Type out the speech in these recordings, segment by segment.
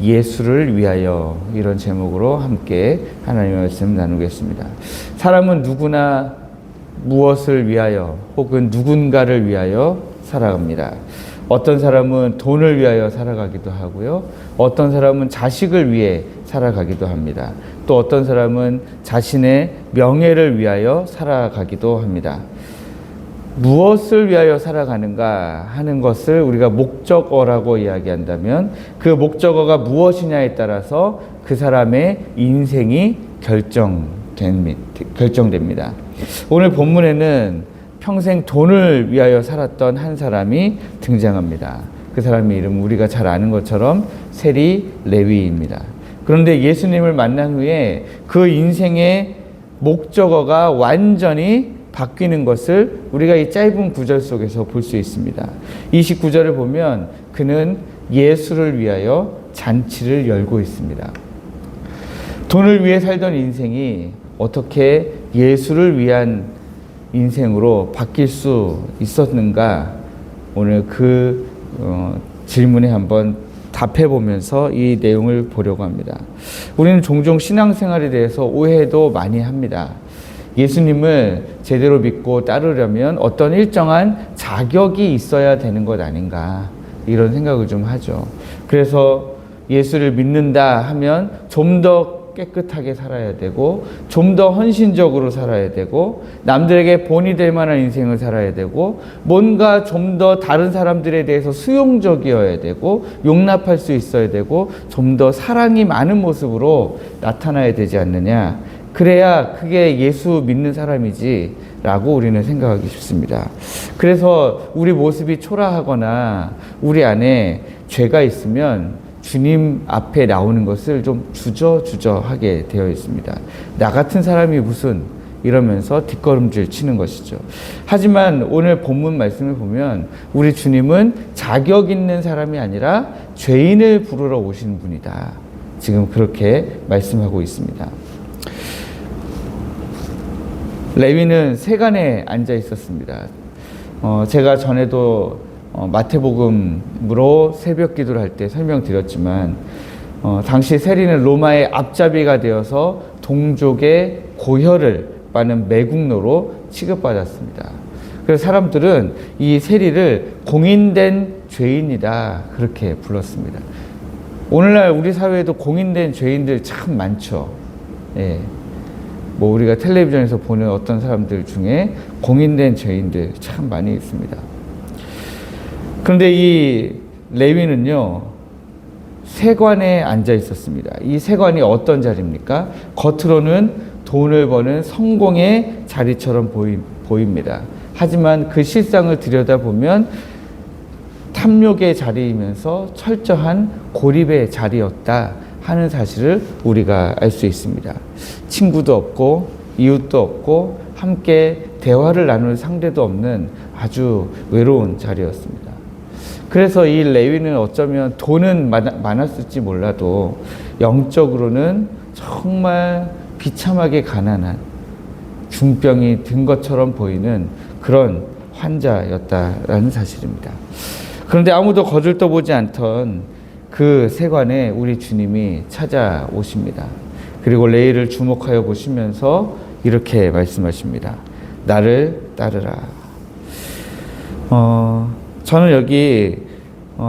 예수를 위하여, 이런 제목으로 함께 하나님의 말씀 나누겠습니다. 사람은 누구나 무엇을 위하여 혹은 누군가를 위하여 살아갑니다. 어떤 사람은 돈을 위하여 살아가기도 하고요. 어떤 사람은 자식을 위해 살아가기도 합니다. 또 어떤 사람은 자신의 명예를 위하여 살아가기도 합니다. 무엇을 위하여 살아가는가 하는 것을 우리가 목적어라고 이야기한다면 그 목적어가 무엇이냐에 따라서 그 사람의 인생이 결정됩니다. 오늘 본문에는 평생 돈을 위하여 살았던 한 사람이 등장합니다. 그 사람의 이름은 우리가 잘 아는 것처럼 세리 레위입니다. 그런데 예수님을 만난 후에 그 인생의 목적어가 완전히 바뀌는 것을 우리가 이 짧은 구절 속에서 볼 수 있습니다. 29절을 보면 그는 예수를 위하여 잔치를 열고 있습니다. 돈을 위해 살던 인생이 어떻게 예수를 위한 인생으로 바뀔 수 있었는가, 오늘 그 질문에 한번 답해 보면서 이 내용을 보려고 합니다. 우리는 종종 신앙생활에 대해서 오해도 많이 합니다. 예수님을 제대로 믿고 따르려면 어떤 일정한 자격이 있어야 되는 것 아닌가, 이런 생각을 좀 하죠. 그래서 예수를 믿는다 하면 좀 더 깨끗하게 살아야 되고, 좀 더 헌신적으로 살아야 되고, 남들에게 본이 될 만한 인생을 살아야 되고, 뭔가 좀 더 다른 사람들에 대해서 수용적이어야 되고, 용납할 수 있어야 되고, 좀 더 사랑이 많은 모습으로 나타나야 되지 않느냐. 그래야 그게 예수 믿는 사람이지 라고 우리는 생각하기 쉽습니다. 그래서 우리 모습이 초라하거나 우리 안에 죄가 있으면 주님 앞에 나오는 것을 좀 주저하게 되어 있습니다. 나 같은 사람이 무슨, 이러면서 뒷걸음질 치는 것이죠. 하지만 오늘 본문 말씀을 보면 우리 주님은 자격 있는 사람이 아니라 죄인을 부르러 오신 분이다, 지금 그렇게 말씀하고 있습니다. 레위는 세간에 앉아 있었습니다. 제가 전에도 마태복음으로 새벽 기도를 할 때 설명드렸지만, 당시 세리는 로마의 앞잡이가 되어서 동족의 고혈을 받는 매국노로 취급받았습니다. 그래서 사람들은 이 세리를 공인된 죄인이다, 그렇게 불렀습니다. 오늘날 우리 사회에도 공인된 죄인들 참 많죠. 예. 우리가 텔레비전에서 보는 어떤 사람들 중에 공인된 죄인들 참 많이 있습니다. 그런데 이 레위는요, 세관에 앉아 있었습니다. 이 세관이 어떤 자리입니까? 겉으로는 돈을 버는 성공의 자리처럼 보입니다. 하지만 그 실상을 들여다보면 탐욕의 자리이면서 철저한 고립의 자리였다 하는 사실을 우리가 알 수 있습니다. 친구도 없고 이웃도 없고 함께 대화를 나눌 상대도 없는 아주 외로운 자리였습니다. 그래서 이 레위는 어쩌면 돈은 많았을지 몰라도 영적으로는 정말 비참하게 가난한, 중병이 든 것처럼 보이는 그런 환자였다라는 사실입니다. 그런데 아무도 거들떠보지 않던 그 세관에 우리 주님이 찾아오십니다. 그리고 레위를 주목하여 보시면서 이렇게 말씀하십니다. 나를 따르라. 저는 여기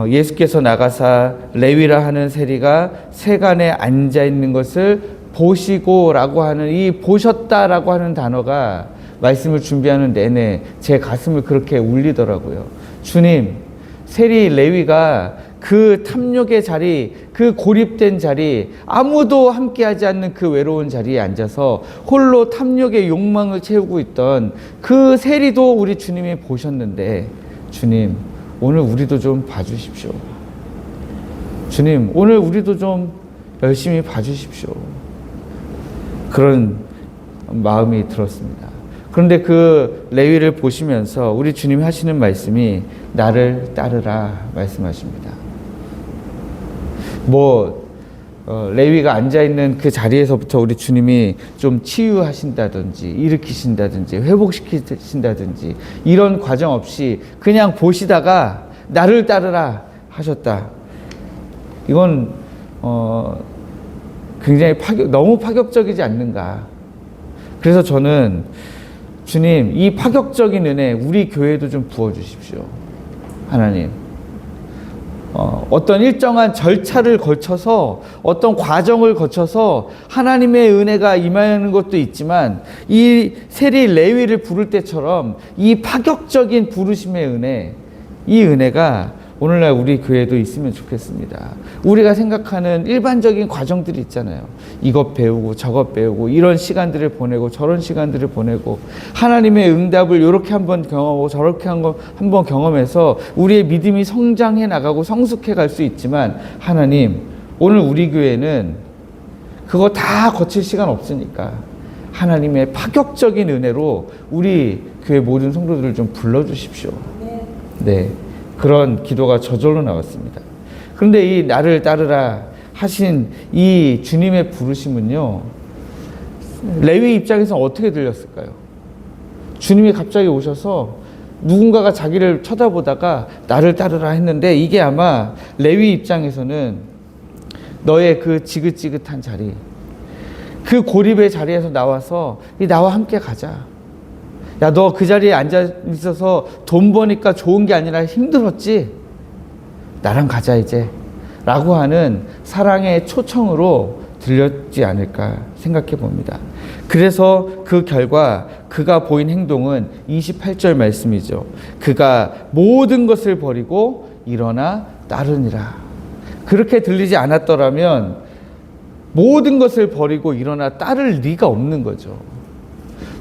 예수께서 나가사 레위라 하는 세리가 세간에 앉아 있는 것을 보시고라고 하는 이 보셨다라고 하는 단어가 말씀을 준비하는 내내 제 가슴을 그렇게 울리더라고요. 주님, 세리 레위가 그 탐욕의 자리, 그 고립된 자리, 아무도 함께하지 않는 그 외로운 자리에 앉아서 홀로 탐욕의 욕망을 채우고 있던 그 세리도 우리 주님이 보셨는데, 주님, 오늘 우리도 좀 봐주십시오. 주님, 오늘 우리도 좀 열심히 봐주십시오. 그런 마음이 들었습니다. 그런데 그 레위를 보시면서 우리 주님이 하시는 말씀이 나를 따르라 말씀하십니다. 레위가 앉아있는 그 자리에서부터 우리 주님이 좀 치유하신다든지 일으키신다든지 회복시키신다든지 이런 과정 없이 그냥 보시다가 나를 따르라 하셨다. 이건 굉장히 너무 파격적이지 않는가. 그래서 저는 주님, 이 파격적인 은혜 우리 교회에도 좀 부어주십시오. 하나님, 어떤 일정한 절차를 거쳐서 어떤 과정을 거쳐서 하나님의 은혜가 임하는 것도 있지만 이 세리 레위를 부를 때처럼 이 파격적인 부르심의 은혜, 이 은혜가 오늘날 우리 교회도 있으면 좋겠습니다. 우리가 생각하는 일반적인 과정들이 있잖아요. 이것 배우고 저것 배우고 이런 시간들을 보내고 저런 시간들을 보내고 하나님의 응답을 이렇게 한번 경험하고 저렇게 한번 경험해서 우리의 믿음이 성장해 나가고 성숙해 갈 수 있지만 하나님, 오늘 우리 교회는 그거 다 거칠 시간 없으니까 하나님의 파격적인 은혜로 우리 교회 모든 성도들을 좀 불러주십시오. 네. 그런 기도가 저절로 나왔습니다. 그런데 이 나를 따르라 하신 이 주님의 부르심은요, 레위 입장에서 어떻게 들렸을까요? 주님이 갑자기 오셔서 누군가가 자기를 쳐다보다가 나를 따르라 했는데 이게 아마 레위 입장에서는 너의 그 지긋지긋한 자리, 그 고립의 자리에서 나와서 나와 함께 가자. 야, 너 그 자리에 앉아 있어서 돈 버니까 좋은 게 아니라 힘들었지? 나랑 가자 이제 라고 하는 사랑의 초청으로 들렸지 않을까 생각해 봅니다. 그래서 그 결과 그가 보인 행동은 28절 말씀이죠. 그가 모든 것을 버리고 일어나 따르니라. 그렇게 들리지 않았더라면 모든 것을 버리고 일어나 따를 리가 없는 거죠.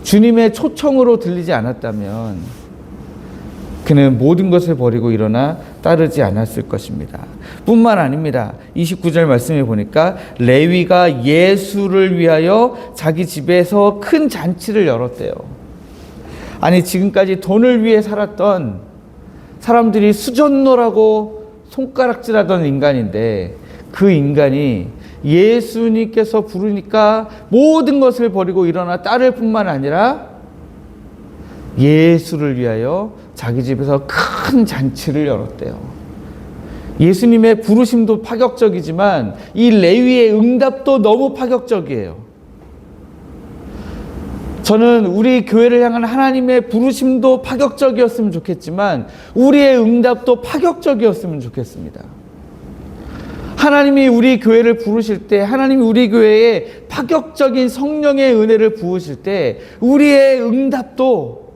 주님의 초청으로 들리지 않았다면 그는 모든 것을 버리고 일어나 따르지 않았을 것입니다. 뿐만 아닙니다. 29절 말씀에 보니까 레위가 예수를 위하여 자기 집에서 큰 잔치를 열었대요. 아니, 지금까지 돈을 위해 살았던 사람들이 수전노라고 손가락질하던 인간인데 그 인간이 예수님께서 부르니까 모든 것을 버리고 일어나 따를 뿐만 아니라 예수를 위하여 자기 집에서 큰 잔치를 열었대요. 예수님의 부르심도 파격적이지만 이 레위의 응답도 너무 파격적이에요. 저는 우리 교회를 향한 하나님의 부르심도 파격적이었으면 좋겠지만 우리의 응답도 파격적이었으면 좋겠습니다. 하나님이 우리 교회를 부르실 때, 하나님이 우리 교회에 파격적인 성령의 은혜를 부으실 때 우리의 응답도,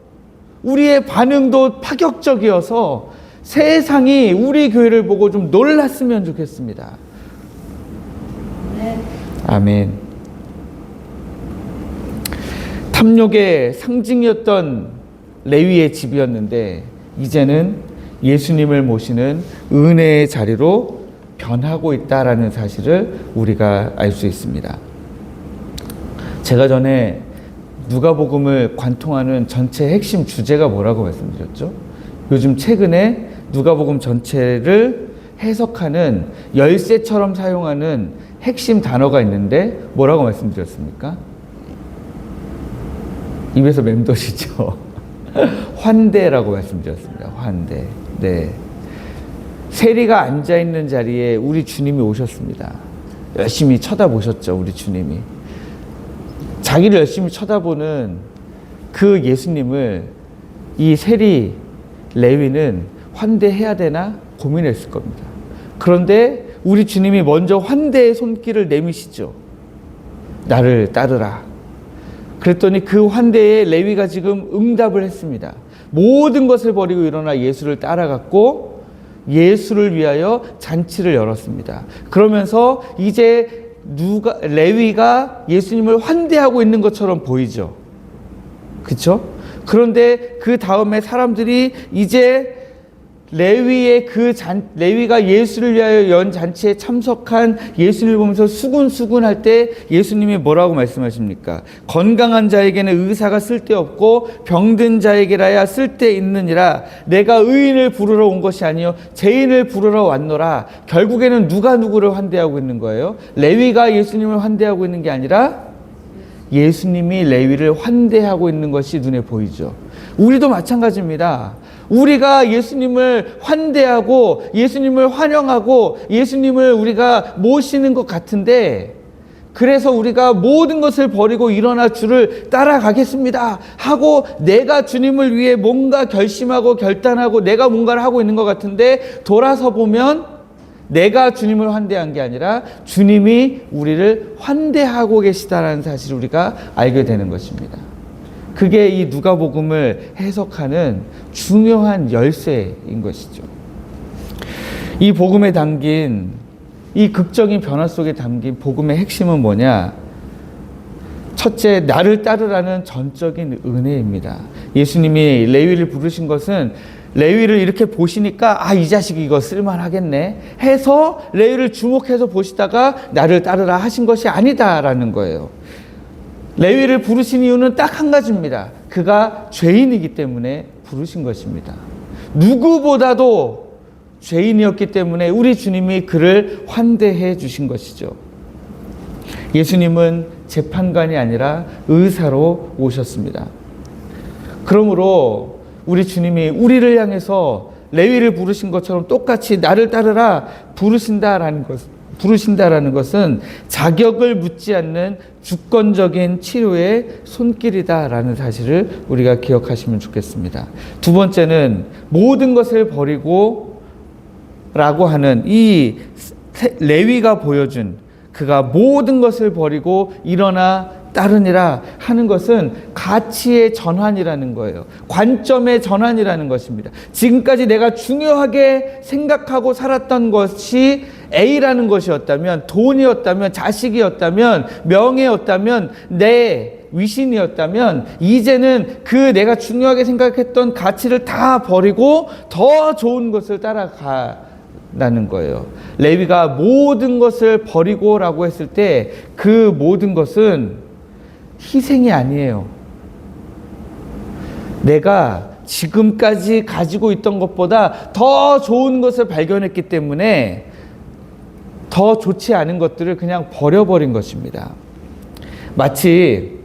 우리의 반응도 파격적이어서 세상이 우리 교회를 보고 좀 놀랐으면 좋겠습니다. 아멘. 탐욕의 상징이었던 레위의 집이었는데 이제는 예수님을 모시는 은혜의 자리로 변하고 있다라는 사실을 우리가 알 수 있습니다. 제가 전에 누가복음을 관통하는 전체 핵심 주제가 뭐라고 말씀드렸죠? 요즘 최근에 누가복음 전체를 해석하는 열쇠처럼 사용하는 핵심 단어가 있는데 뭐라고 말씀드렸습니까? 입에서 맴도시죠? 환대라고 말씀드렸습니다. 환대. 네. 세리가 앉아있는 자리에 우리 주님이 오셨습니다. 열심히 쳐다보셨죠, 우리 주님이. 자기를 열심히 쳐다보는 그 예수님을 이 세리 레위는 환대해야 되나 고민했을 겁니다. 그런데 우리 주님이 먼저 환대의 손길을 내미시죠. 나를 따르라. 그랬더니 그 환대에 레위가 지금 응답을 했습니다. 모든 것을 버리고 일어나 예수를 따라갔고 예수를 위하여 잔치를 열었습니다. 그러면서 이제 레위가 예수님을 환대하고 있는 것처럼 보이죠. 그렇죠? 그런데 그 다음에 사람들이 이제 레위가 예수를 위하여 연 잔치에 참석한 예수님을 보면서 수군수군할 때 예수님이 뭐라고 말씀하십니까? 건강한 자에게는 의사가 쓸데없고 병든 자에게라야 쓸데있느니라. 내가 의인을 부르러 온 것이 아니요 죄인을 부르러 왔노라. 결국에는 누가 누구를 환대하고 있는 거예요? 레위가 예수님을 환대하고 있는 게 아니라 예수님이 레위를 환대하고 있는 것이 눈에 보이죠. 우리도 마찬가지입니다. 우리가 예수님을 환대하고 예수님을 환영하고 예수님을 우리가 모시는 것 같은데, 그래서 우리가 모든 것을 버리고 일어나 주를 따라가겠습니다 하고 내가 주님을 위해 뭔가 결심하고 결단하고 내가 뭔가를 하고 있는 것 같은데, 돌아서 보면 내가 주님을 환대한 게 아니라 주님이 우리를 환대하고 계시다라는 사실을 우리가 알게 되는 것입니다. 그게 이 누가복음을 해석하는 중요한 열쇠인 것이죠. 이 복음에 담긴, 이 극적인 변화 속에 담긴 복음의 핵심은 뭐냐? 첫째, 나를 따르라는 전적인 은혜입니다. 예수님이 레위를 부르신 것은 레위를 이렇게 보시니까 이 자식이 이거 쓸만하겠네 해서 레위를 주목해서 보시다가 나를 따르라 하신 것이 아니다라는 거예요. 레위를 부르신 이유는 딱 한 가지입니다. 그가 죄인이기 때문에 부르신 것입니다. 누구보다도 죄인이었기 때문에 우리 주님이 그를 환대해 주신 것이죠. 예수님은 재판관이 아니라 의사로 오셨습니다. 그러므로 우리 주님이 우리를 향해서 레위를 부르신 것처럼 똑같이 나를 따르라 부르신다라는 것은 자격을 묻지 않는 주권적인 치료의 손길이다라는 사실을 우리가 기억하시면 좋겠습니다. 두 번째는 모든 것을 버리고 라고 하는 이 레위가 보여준, 그가 모든 것을 버리고 일어나 따르니라 하는 것은 가치의 전환이라는 거예요. 관점의 전환이라는 것입니다. 지금까지 내가 중요하게 생각하고 살았던 것이 A라는 것이었다면, 돈이었다면, 자식이었다면, 명예였다면, 내 위신이었다면, 이제는 그 내가 중요하게 생각했던 가치를 다 버리고 더 좋은 것을 따라가라는 거예요. 레위가 모든 것을 버리고라고 했을 때 그 모든 것은 희생이 아니에요. 내가 지금까지 가지고 있던 것보다 더 좋은 것을 발견했기 때문에 더 좋지 않은 것들을 그냥 버려버린 것입니다. 마치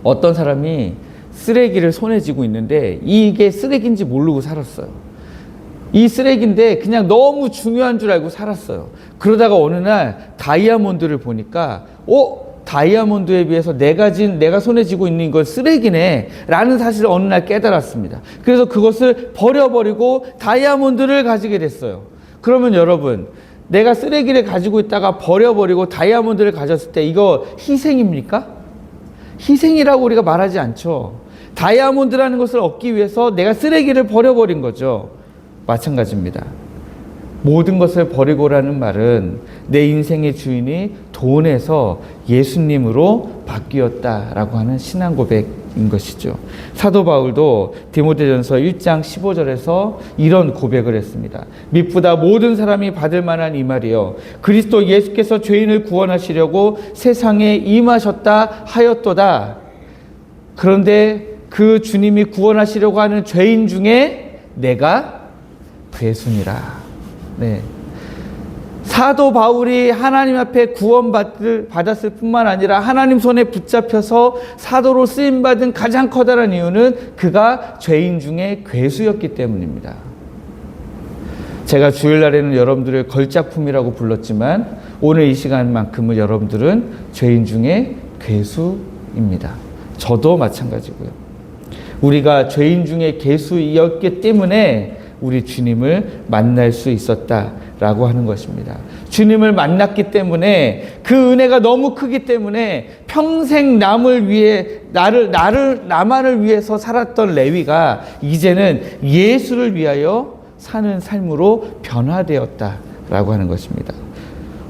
어떤 사람이 쓰레기를 손에 쥐고 있는데 이게 쓰레기인지 모르고 살았어요. 이 쓰레기인데 그냥 너무 중요한 줄 알고 살았어요. 그러다가 어느 날 다이아몬드를 보니까 다이아몬드에 비해서 내가 손에 쥐고 있는 이건 쓰레기네 라는 사실을 어느 날 깨달았습니다. 그래서 그것을 버려버리고 다이아몬드를 가지게 됐어요. 그러면 여러분, 내가 쓰레기를 가지고 있다가 버려버리고 다이아몬드를 가졌을 때 이거 희생입니까? 희생이라고 우리가 말하지 않죠. 다이아몬드라는 것을 얻기 위해서 내가 쓰레기를 버려버린 거죠. 마찬가지입니다. 모든 것을 버리고라는 말은 내 인생의 주인이 돈에서 예수님으로 바뀌었다라고 하는 신앙 고백인 것이죠. 사도 바울도 디모데전서 1장 15절에서 이런 고백을 했습니다. 미쁘다 모든 사람이 받을 만한 이 말이요, 그리스도 예수께서 죄인을 구원하시려고 세상에 임하셨다 하였도다. 그런데 그 주님이 구원하시려고 하는 죄인 중에 내가 괴순이라. 네. 사도 바울이 하나님 앞에 구원받았을 뿐만 아니라 하나님 손에 붙잡혀서 사도로 쓰임받은 가장 커다란 이유는 그가 죄인 중에 괴수였기 때문입니다. 제가 주일날에는 여러분들을 걸작품이라고 불렀지만 오늘 이 시간만큼은 여러분들은 죄인 중에 괴수입니다. 저도 마찬가지고요. 우리가 죄인 중에 괴수였기 때문에 우리 주님을 만날 수 있었다라고 하는 것입니다. 주님을 만났기 때문에, 그 은혜가 너무 크기 때문에 평생 나만을 위해서 살았던 레위가 이제는 예수를 위하여 사는 삶으로 변화되었다라고 하는 것입니다.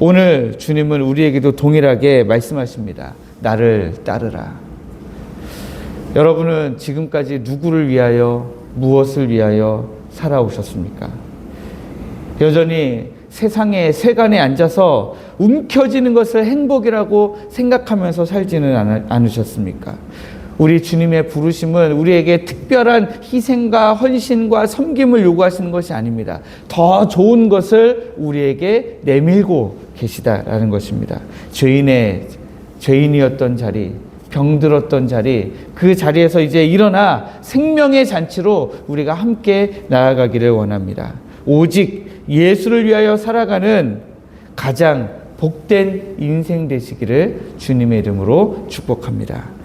오늘 주님은 우리에게도 동일하게 말씀하십니다. 나를 따르라. 여러분은 지금까지 누구를 위하여, 무엇을 위하여 살아오셨습니까? 여전히 세상의 세간에 앉아서 움켜쥐는 것을 행복이라고 생각하면서 살지는 않으셨습니까? 우리 주님의 부르심은 우리에게 특별한 희생과 헌신과 섬김을 요구하시는 것이 아닙니다. 더 좋은 것을 우리에게 내밀고 계시다라는 것입니다. 죄인이었던 자리, 병들었던 자리, 그 자리에서 이제 일어나 생명의 잔치로 우리가 함께 나아가기를 원합니다. 오직 예수를 위하여 살아가는 가장 복된 인생 되시기를 주님의 이름으로 축복합니다.